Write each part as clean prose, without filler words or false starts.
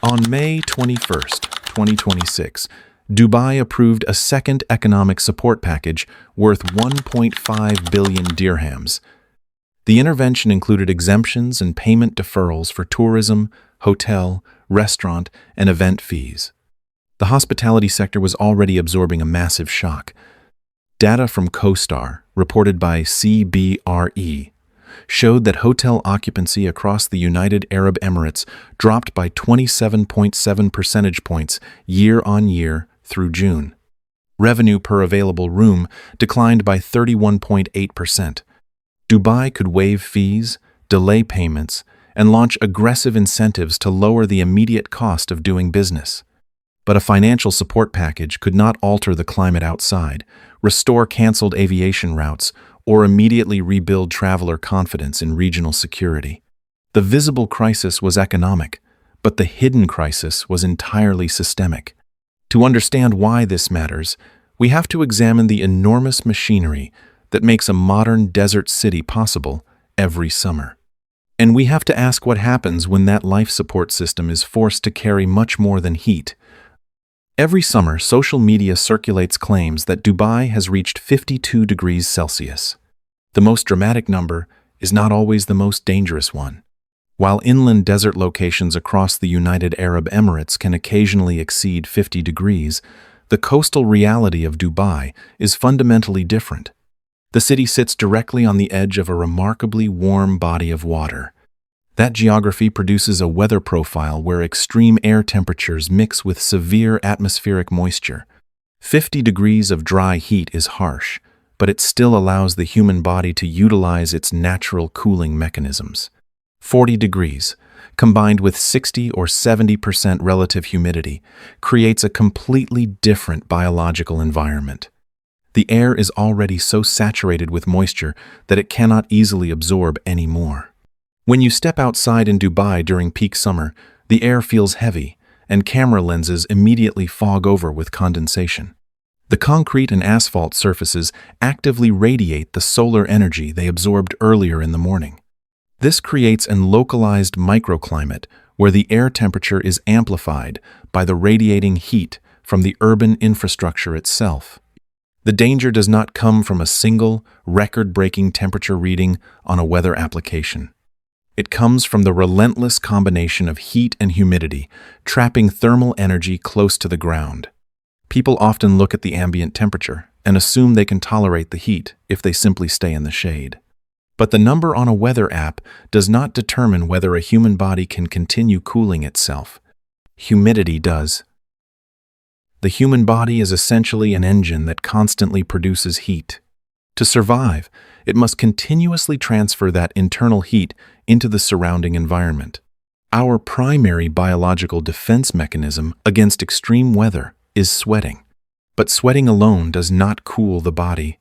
On May 21, 2026, Dubai approved a second economic support package worth 1.5 billion dirhams. The intervention included exemptions and payment deferrals for tourism, hotel, restaurant, and event fees. The hospitality sector was already absorbing a massive shock. Data from CoStar, reported by CBRE, showed that hotel occupancy across the United Arab Emirates dropped by 27.7 percentage points year-on-year through June. Revenue per available room declined by 31.8%. Dubai could waive fees, delay payments, and launch aggressive incentives to lower the immediate cost of doing business. But a financial support package could not alter the climate outside, restore canceled aviation routes, or immediately rebuild traveler confidence in regional security. The visible crisis was economic, but the hidden crisis was entirely systemic. To understand why this matters, we have to examine the enormous machinery that makes a modern desert city possible every summer. And we have to ask what happens when that life support system is forced to carry much more than heat. Every summer, social media circulates claims that Dubai has reached 52 degrees Celsius. The most dramatic number is not always the most dangerous one. While inland desert locations across the United Arab Emirates can occasionally exceed 50 degrees, the coastal reality of Dubai is fundamentally different. The city sits directly on the edge of a remarkably warm body of water. That geography produces a weather profile where extreme air temperatures mix with severe atmospheric moisture. 50 degrees of dry heat is harsh, but it still allows the human body to utilize its natural cooling mechanisms. 40 degrees, combined with 60 or 70% relative humidity, creates a completely different biological environment. The air is already so saturated with moisture that it cannot easily absorb any more. When you step outside in Dubai during peak summer, the air feels heavy, and camera lenses immediately fog over with condensation. The concrete and asphalt surfaces actively radiate the solar energy they absorbed earlier in the morning. This creates an localized microclimate where the air temperature is amplified by the radiating heat from the urban infrastructure itself. The danger does not come from a single, record-breaking temperature reading on a weather application. It comes from the relentless combination of heat and humidity, trapping thermal energy close to the ground. People often look at the ambient temperature and assume they can tolerate the heat if they simply stay in the shade. But the number on a weather app does not determine whether a human body can continue cooling itself. Humidity does. The human body is essentially an engine that constantly produces heat. To survive, it must continuously transfer that internal heat into the surrounding environment. Our primary biological defense mechanism against extreme weather is sweating. But sweating alone does not cool the body.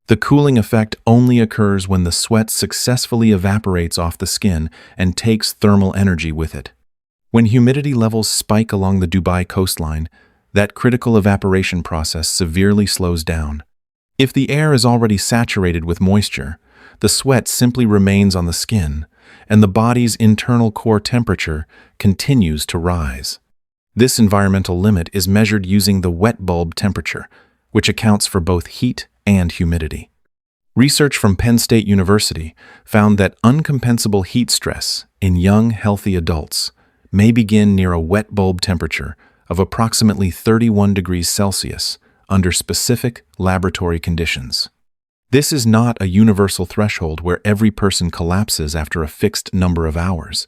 The cooling effect only occurs when the sweat successfully evaporates off the skin and takes thermal energy with it. When humidity levels spike along the Dubai coastline, that critical evaporation process severely slows down. If the air is already saturated with moisture, the sweat simply remains on the skin, and the body's internal core temperature continues to rise. This environmental limit is measured using the wet bulb temperature, which accounts for both heat and humidity. Research from Penn State University found that uncompensable heat stress in young, healthy adults may begin near a wet bulb temperature of approximately 31 degrees Celsius under specific laboratory conditions. This is not a universal threshold where every person collapses after a fixed number of hours.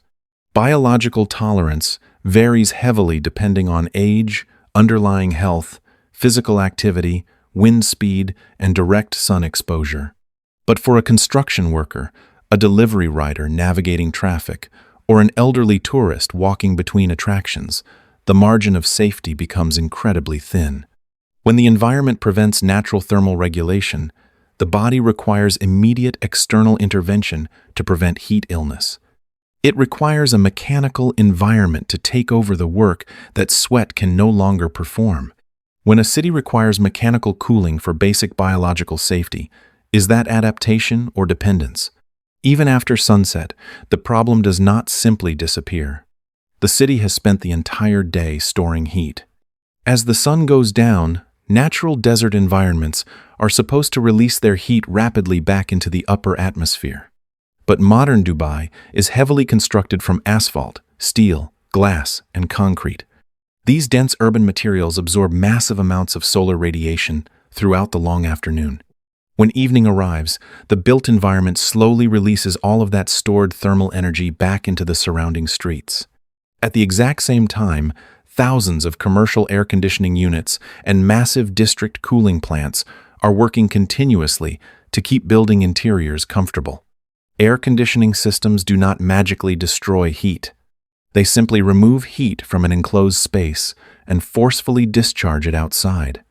Biological tolerance varies heavily depending on age, underlying health, physical activity, wind speed, and direct sun exposure. But for a construction worker, a delivery rider navigating traffic, or an elderly tourist walking between attractions, the margin of safety becomes incredibly thin. When the environment prevents natural thermal regulation, the body requires immediate external intervention to prevent heat illness. It requires a mechanical environment to take over the work that sweat can no longer perform. When a city requires mechanical cooling for basic biological safety, is that adaptation or dependence? Even after sunset, the problem does not simply disappear. The city has spent the entire day storing heat. As the sun goes down, natural desert environments are supposed to release their heat rapidly back into the upper atmosphere. But modern Dubai is heavily constructed from asphalt, steel, glass, and concrete. These dense urban materials absorb massive amounts of solar radiation throughout the long afternoon. When evening arrives, the built environment slowly releases all of that stored thermal energy back into the surrounding streets. At the exact same time, thousands of commercial air conditioning units and massive district cooling plants are working continuously to keep building interiors comfortable. Air conditioning systems do not magically destroy heat. They simply remove heat from an enclosed space and forcefully discharge it outside.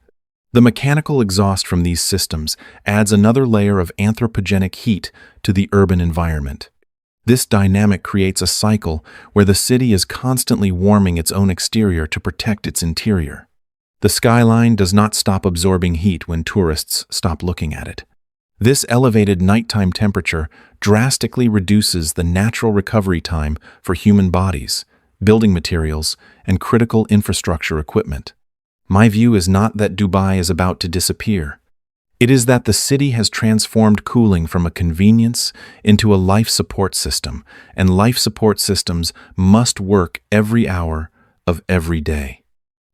The mechanical exhaust from these systems adds another layer of anthropogenic heat to the urban environment. This dynamic creates a cycle where the city is constantly warming its own exterior to protect its interior. The skyline does not stop absorbing heat when tourists stop looking at it. This elevated nighttime temperature drastically reduces the natural recovery time for human bodies, building materials, and critical infrastructure equipment. My view is not that Dubai is about to disappear. It is that the city has transformed cooling from a convenience into a life support system, and life support systems must work every hour of every day.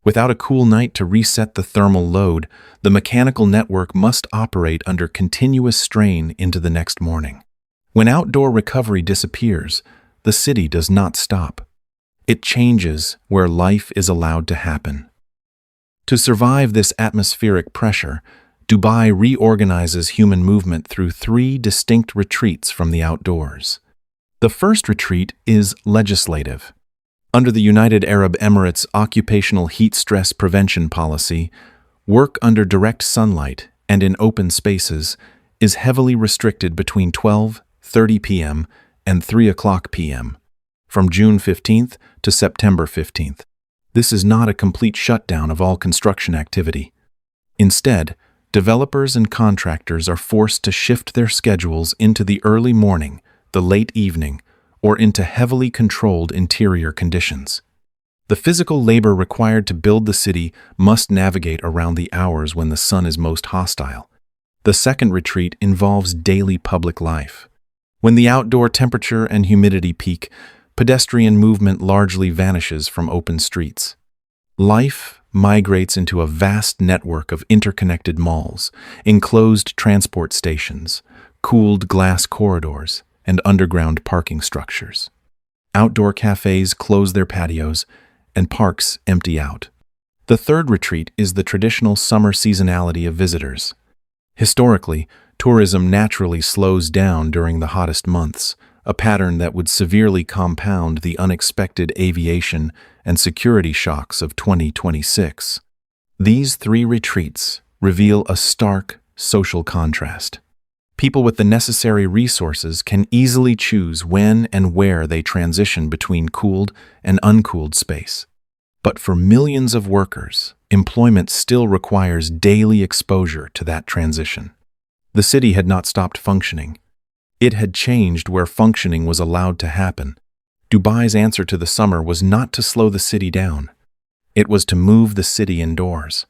Without a cool night to reset the thermal load, the mechanical network must operate under continuous strain into the next morning. When outdoor recovery disappears, the city does not stop. It changes where life is allowed to happen. To survive this atmospheric pressure, Dubai reorganizes human movement through 3 distinct retreats from the outdoors. The first retreat is legislative. Under the United Arab Emirates' occupational heat stress prevention policy, work under direct sunlight and in open spaces is heavily restricted between 12:30 p.m. and 3 o'clock p.m. from June 15th to September 15th. This is not a complete shutdown of all construction activity. Instead, developers and contractors are forced to shift their schedules into the early morning, the late evening, or into heavily controlled interior conditions. The physical labor required to build the city must navigate around the hours when the sun is most hostile. The second retreat involves daily public life. When the outdoor temperature and humidity peak, pedestrian movement largely vanishes from open streets. Life migrates into a vast network of interconnected malls, enclosed transport stations, cooled glass corridors, and underground parking structures. Outdoor cafes close their patios, and parks empty out. The third retreat is the traditional summer seasonality of visitors. Historically, tourism naturally slows down during the hottest months, a pattern that would severely compound the unexpected aviation and security shocks of 2026. These 3 retreats reveal a stark social contrast. People with the necessary resources can easily choose when and where they transition between cooled and uncooled space. But for millions of workers, employment still requires daily exposure to that transition. The city had not stopped functioning. It had changed where functioning was allowed to happen. Dubai's answer to the summer was not to slow the city down. It was to move the city indoors.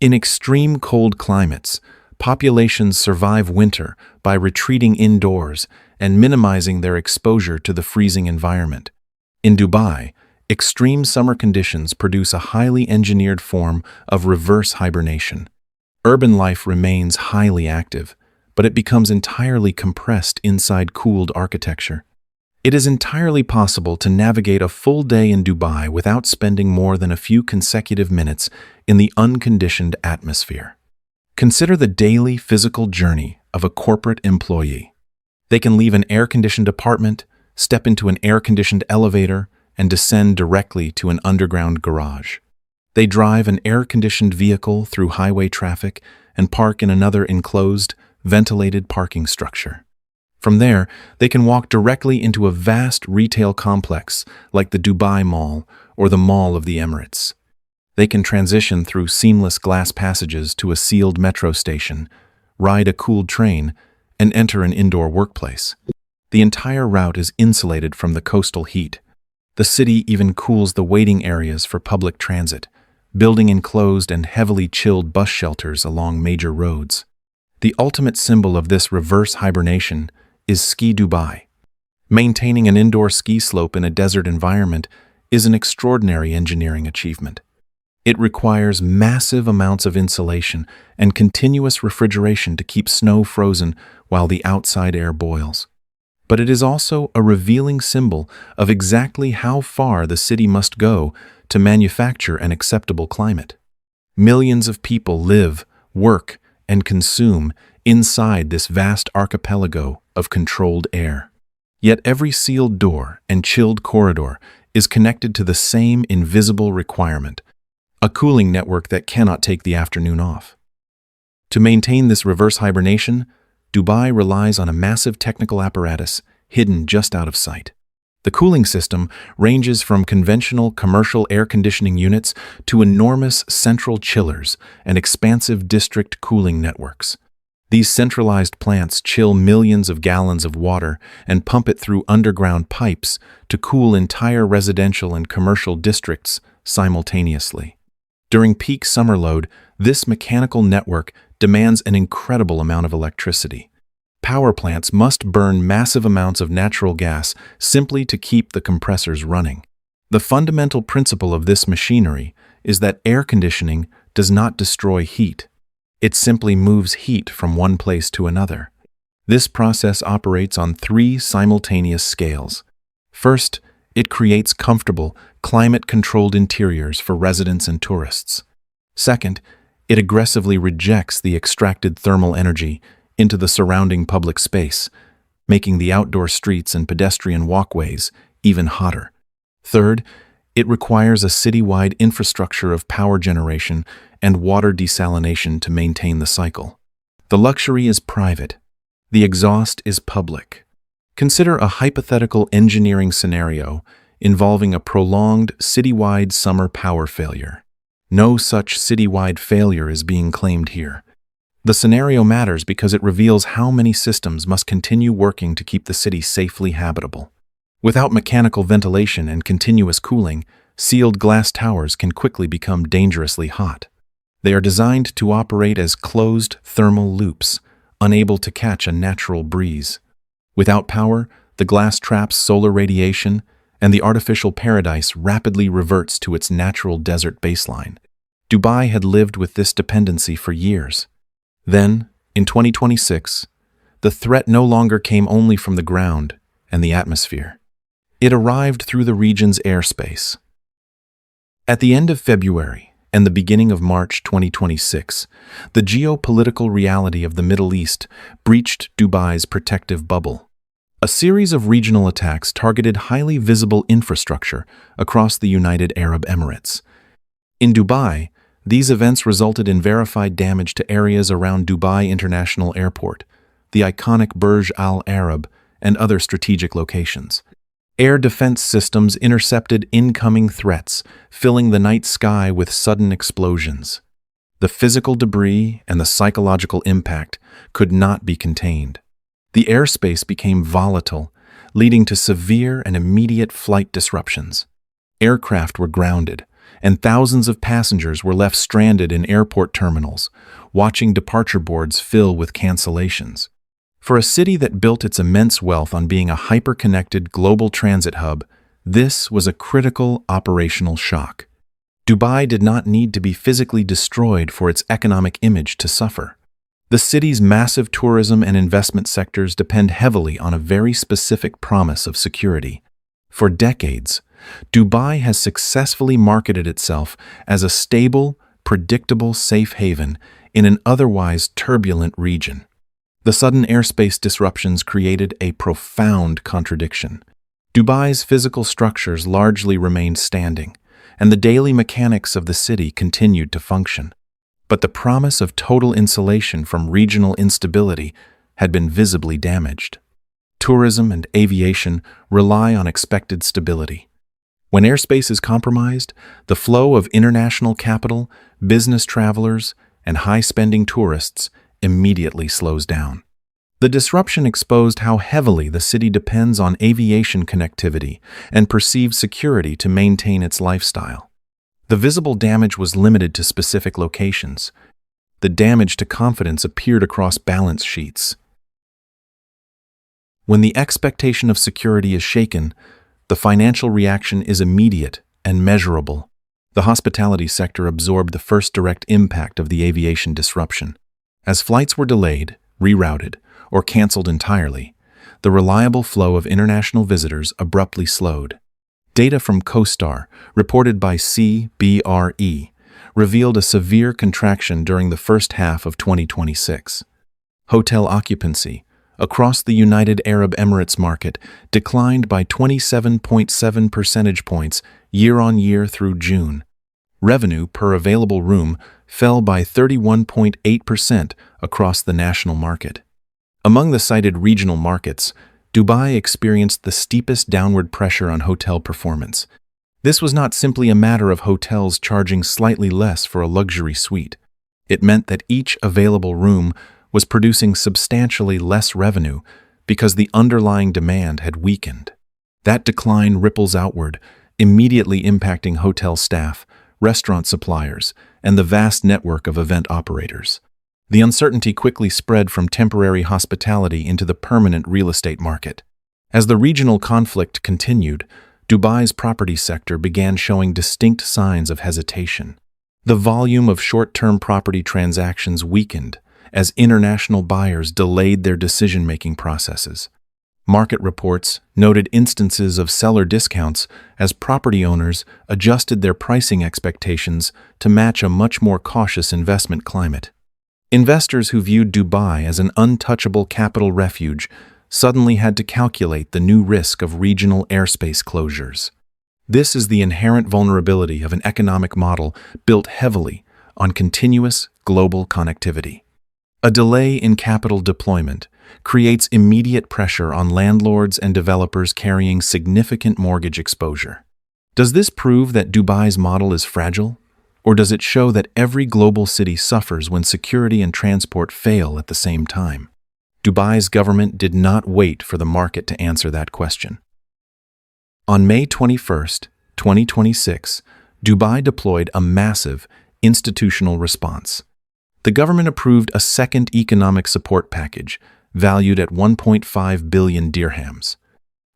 In extreme cold climates, populations survive winter by retreating indoors and minimizing their exposure to the freezing environment. In Dubai, extreme summer conditions produce a highly engineered form of reverse hibernation. Urban life remains highly active, but it becomes entirely compressed inside cooled architecture. It is entirely possible to navigate a full day in Dubai without spending more than a few consecutive minutes in the unconditioned atmosphere. Consider the daily physical journey of a corporate employee. They can leave an air-conditioned apartment, step into an air-conditioned elevator, and descend directly to an underground garage. They drive an air-conditioned vehicle through highway traffic and park in another enclosed, ventilated parking structure. From there, they can walk directly into a vast retail complex like the Dubai Mall or the Mall of the Emirates. They can transition through seamless glass passages to a sealed metro station, ride a cooled train, and enter an indoor workplace. The entire route is insulated from the coastal heat. The city even cools the waiting areas for public transit, building enclosed and heavily chilled bus shelters along major roads. The ultimate symbol of this reverse hibernation is Ski Dubai. Maintaining an indoor ski slope in a desert environment is an extraordinary engineering achievement. It requires massive amounts of insulation and continuous refrigeration to keep snow frozen while the outside air boils. But it is also a revealing symbol of exactly how far the city must go to manufacture an acceptable climate. Millions of people live, work, and consume inside this vast archipelago of controlled air. Yet every sealed door and chilled corridor is connected to the same invisible requirement, a cooling network that cannot take the afternoon off. To maintain this reverse hibernation, Dubai relies on a massive technical apparatus hidden just out of sight. The cooling system ranges from conventional commercial air conditioning units to enormous central chillers and expansive district cooling networks. These centralized plants chill millions of gallons of water and pump it through underground pipes to cool entire residential and commercial districts simultaneously. During peak summer load, this mechanical network demands an incredible amount of electricity. Power plants must burn massive amounts of natural gas simply to keep the compressors running. The fundamental principle of this machinery is that air conditioning does not destroy heat. It simply moves heat from one place to another. This process operates on three simultaneous scales. First, it creates comfortable, climate-controlled interiors for residents and tourists. Second, it aggressively rejects the extracted thermal energy into the surrounding public space, making the outdoor streets and pedestrian walkways even hotter. Third, it requires a citywide infrastructure of power generation and water desalination to maintain the cycle. The luxury is private. The exhaust is public. Consider a hypothetical engineering scenario involving a prolonged citywide summer power failure. No such citywide failure is being claimed here. The scenario matters because it reveals how many systems must continue working to keep the city safely habitable. Without mechanical ventilation and continuous cooling, sealed glass towers can quickly become dangerously hot. They are designed to operate as closed thermal loops, unable to catch a natural breeze. Without power, the glass traps solar radiation, and the artificial paradise rapidly reverts to its natural desert baseline. Dubai had lived with this dependency for years. Then, in 2026, the threat no longer came only from the ground and the atmosphere. It arrived through the region's airspace. At the end of February and the beginning of March 2026, the geopolitical reality of the Middle East breached Dubai's protective bubble. A series of regional attacks targeted highly visible infrastructure across the United Arab Emirates. In Dubai, these events resulted in verified damage to areas around Dubai International Airport, the iconic Burj Al Arab, and other strategic locations. Air defense systems intercepted incoming threats, filling the night sky with sudden explosions. The physical debris and the psychological impact could not be contained. The airspace became volatile, leading to severe and immediate flight disruptions. Aircraft were grounded, and thousands of passengers were left stranded in airport terminals, watching departure boards fill with cancellations. For a city that built its immense wealth on being a hyper-connected global transit hub, this was a critical operational shock. Dubai did not need to be physically destroyed for its economic image to suffer. The city's massive tourism and investment sectors depend heavily on a very specific promise of security. For decades, Dubai has successfully marketed itself as a stable, predictable safe haven in an otherwise turbulent region. The sudden airspace disruptions created a profound contradiction. Dubai's physical structures largely remained standing, and the daily mechanics of the city continued to function. But the promise of total insulation from regional instability had been visibly damaged. Tourism and aviation rely on expected stability. When airspace is compromised, the flow of international capital, business travelers, and high-spending tourists immediately slows down. The disruption exposed how heavily the city depends on aviation connectivity and perceived security to maintain its lifestyle. The visible damage was limited to specific locations. The damage to confidence appeared across balance sheets. When the expectation of security is shaken, the financial reaction is immediate and measurable. The hospitality sector absorbed the first direct impact of the aviation disruption. As flights were delayed, rerouted, or canceled entirely, the reliable flow of international visitors abruptly slowed. Data from CoStar, reported by CBRE, revealed a severe contraction during the first half of 2026. Hotel occupancy across the United Arab Emirates market declined by 27.7 percentage points year-on-year through June. Revenue per available room fell by 31.8% across the national market. Among the cited regional markets, Dubai experienced the steepest downward pressure on hotel performance. This was not simply a matter of hotels charging slightly less for a luxury suite. It meant that each available room was producing substantially less revenue because the underlying demand had weakened. That decline ripples outward, immediately impacting hotel staff, restaurant suppliers, and the vast network of event operators. The uncertainty quickly spread from temporary hospitality into the permanent real estate market. As the regional conflict continued, Dubai's property sector began showing distinct signs of hesitation. The volume of short-term property transactions weakened as international buyers delayed their decision-making processes. Market reports noted instances of seller discounts as property owners adjusted their pricing expectations to match a much more cautious investment climate. Investors who viewed Dubai as an untouchable capital refuge suddenly had to calculate the new risk of regional airspace closures. This is the inherent vulnerability of an economic model built heavily on continuous global connectivity. A delay in capital deployment creates immediate pressure on landlords and developers carrying significant mortgage exposure. Does this prove that Dubai's model is fragile? Or does it show that every global city suffers when security and transport fail at the same time? Dubai's government did not wait for the market to answer that question. On May 21, 2026, Dubai deployed a massive institutional response. The government approved a second economic support package valued at 1.5 billion dirhams.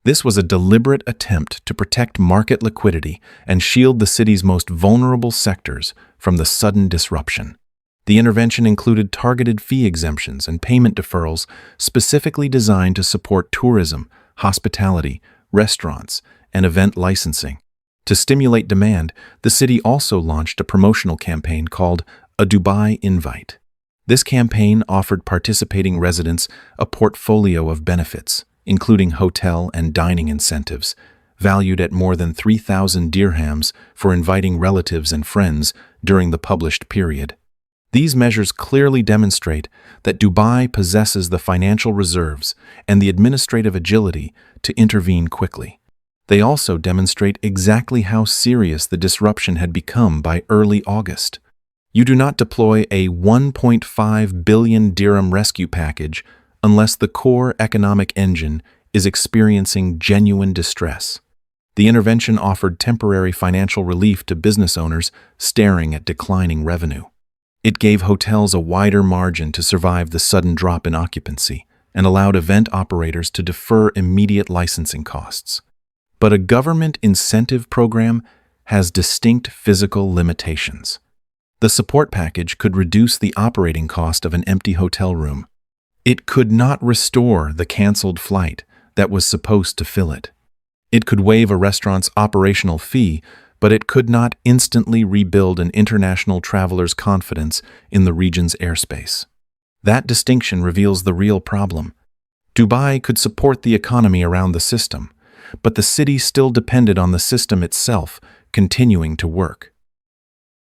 This was a deliberate attempt to protect market liquidity and shield the city's most vulnerable sectors from the sudden disruption. The intervention included targeted fee exemptions and payment deferrals specifically designed to support tourism, hospitality, restaurants, and event licensing. To stimulate demand, the city also launched a promotional campaign called a Dubai Invite. This campaign offered participating residents a portfolio of benefits, including hotel and dining incentives, valued at more than 3,000 dirhams for inviting relatives and friends during the published period. These measures clearly demonstrate that Dubai possesses the financial reserves and the administrative agility to intervene quickly. They also demonstrate exactly how serious the disruption had become by early August. You do not deploy a 1.5 billion dirham rescue package unless the core economic engine is experiencing genuine distress. The intervention offered temporary financial relief to business owners staring at declining revenue. It gave hotels a wider margin to survive the sudden drop in occupancy and allowed event operators to defer immediate licensing costs. But a government incentive program has distinct physical limitations. The support package could reduce the operating cost of an empty hotel room. It could not restore the canceled flight that was supposed to fill it. It could waive a restaurant's operational fee, but it could not instantly rebuild an international traveler's confidence in the region's airspace. That distinction reveals the real problem. Dubai could support the economy around the system, but the city still depended on the system itself continuing to work.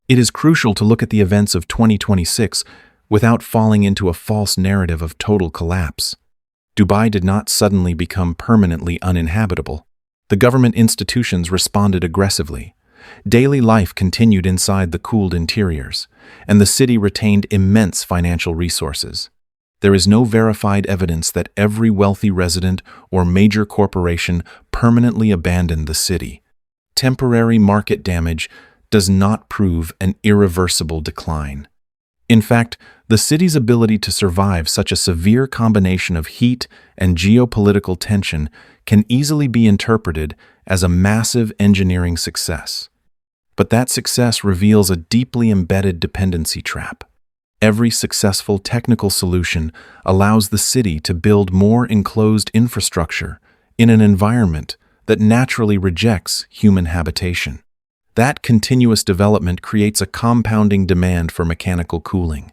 It is crucial to look at the events of 2026 without falling into a false narrative of total collapse. Dubai did not suddenly become permanently uninhabitable. The government institutions responded aggressively. Daily life continued inside the cooled interiors, and the city retained immense financial resources. there is no verified evidence that every wealthy resident or major corporation permanently abandoned the city. Temporary market damage does not prove an irreversible decline. In fact, the city's ability to survive such a severe combination of heat and geopolitical tension can easily be interpreted as a massive engineering success. But that success reveals a deeply embedded dependency trap. Every successful technical solution allows the city to build more enclosed infrastructure in an environment that naturally rejects human habitation. That continuous development creates a compounding demand for mechanical cooling.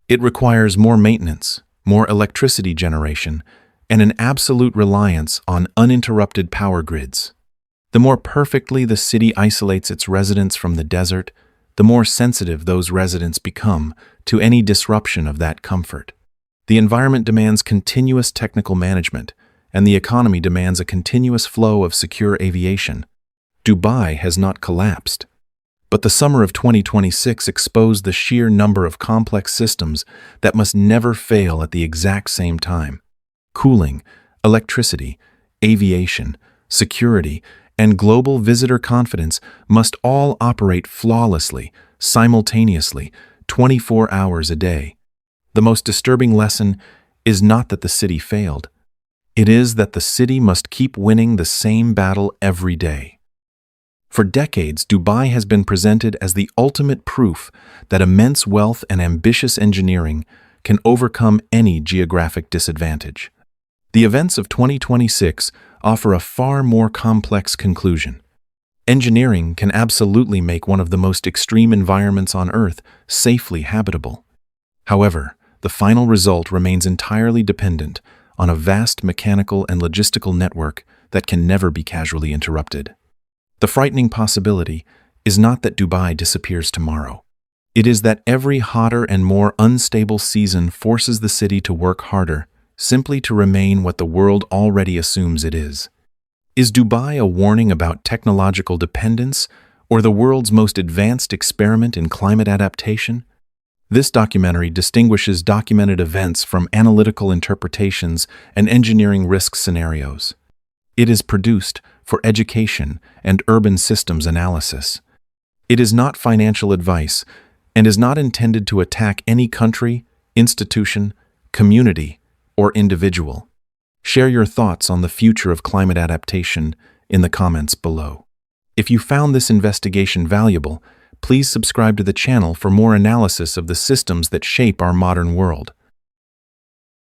It requires more maintenance, more electricity generation, and an absolute reliance on uninterrupted power grids. The more perfectly the city isolates its residents from the desert, the more sensitive those residents become to any disruption of that comfort. The environment demands continuous technical management, and the economy demands a continuous flow of secure aviation. Dubai has not collapsed, but the summer of 2026 exposed the sheer number of complex systems that must never fail at the exact same time. Cooling, electricity, aviation, security, and global visitor confidence must all operate flawlessly, simultaneously, 24 hours a day. The most disturbing lesson is not that the city failed. It is that the city must keep winning the same battle every day. For decades, Dubai has been presented as the ultimate proof that immense wealth and ambitious engineering can overcome any geographic disadvantage. The events of 2026 offer a far more complex conclusion. Engineering can absolutely make one of the most extreme environments on Earth safely habitable. However, the final result remains entirely dependent on a vast mechanical and logistical network that can never be casually interrupted. The frightening possibility is not that Dubai disappears tomorrow. It is that every hotter and more unstable season forces the city to work harder, simply to remain what the world already assumes it is. Is Dubai a warning about technological dependence, or the world's most advanced experiment in climate adaptation? This documentary distinguishes documented events from analytical interpretations and engineering risk scenarios. It is produced for education and urban systems analysis. It is not financial advice and is not intended to attack any country, institution, community, or individual. Share your thoughts on the future of climate adaptation in the comments below. If you found this investigation valuable, please subscribe to the channel for more analysis of the systems that shape our modern world.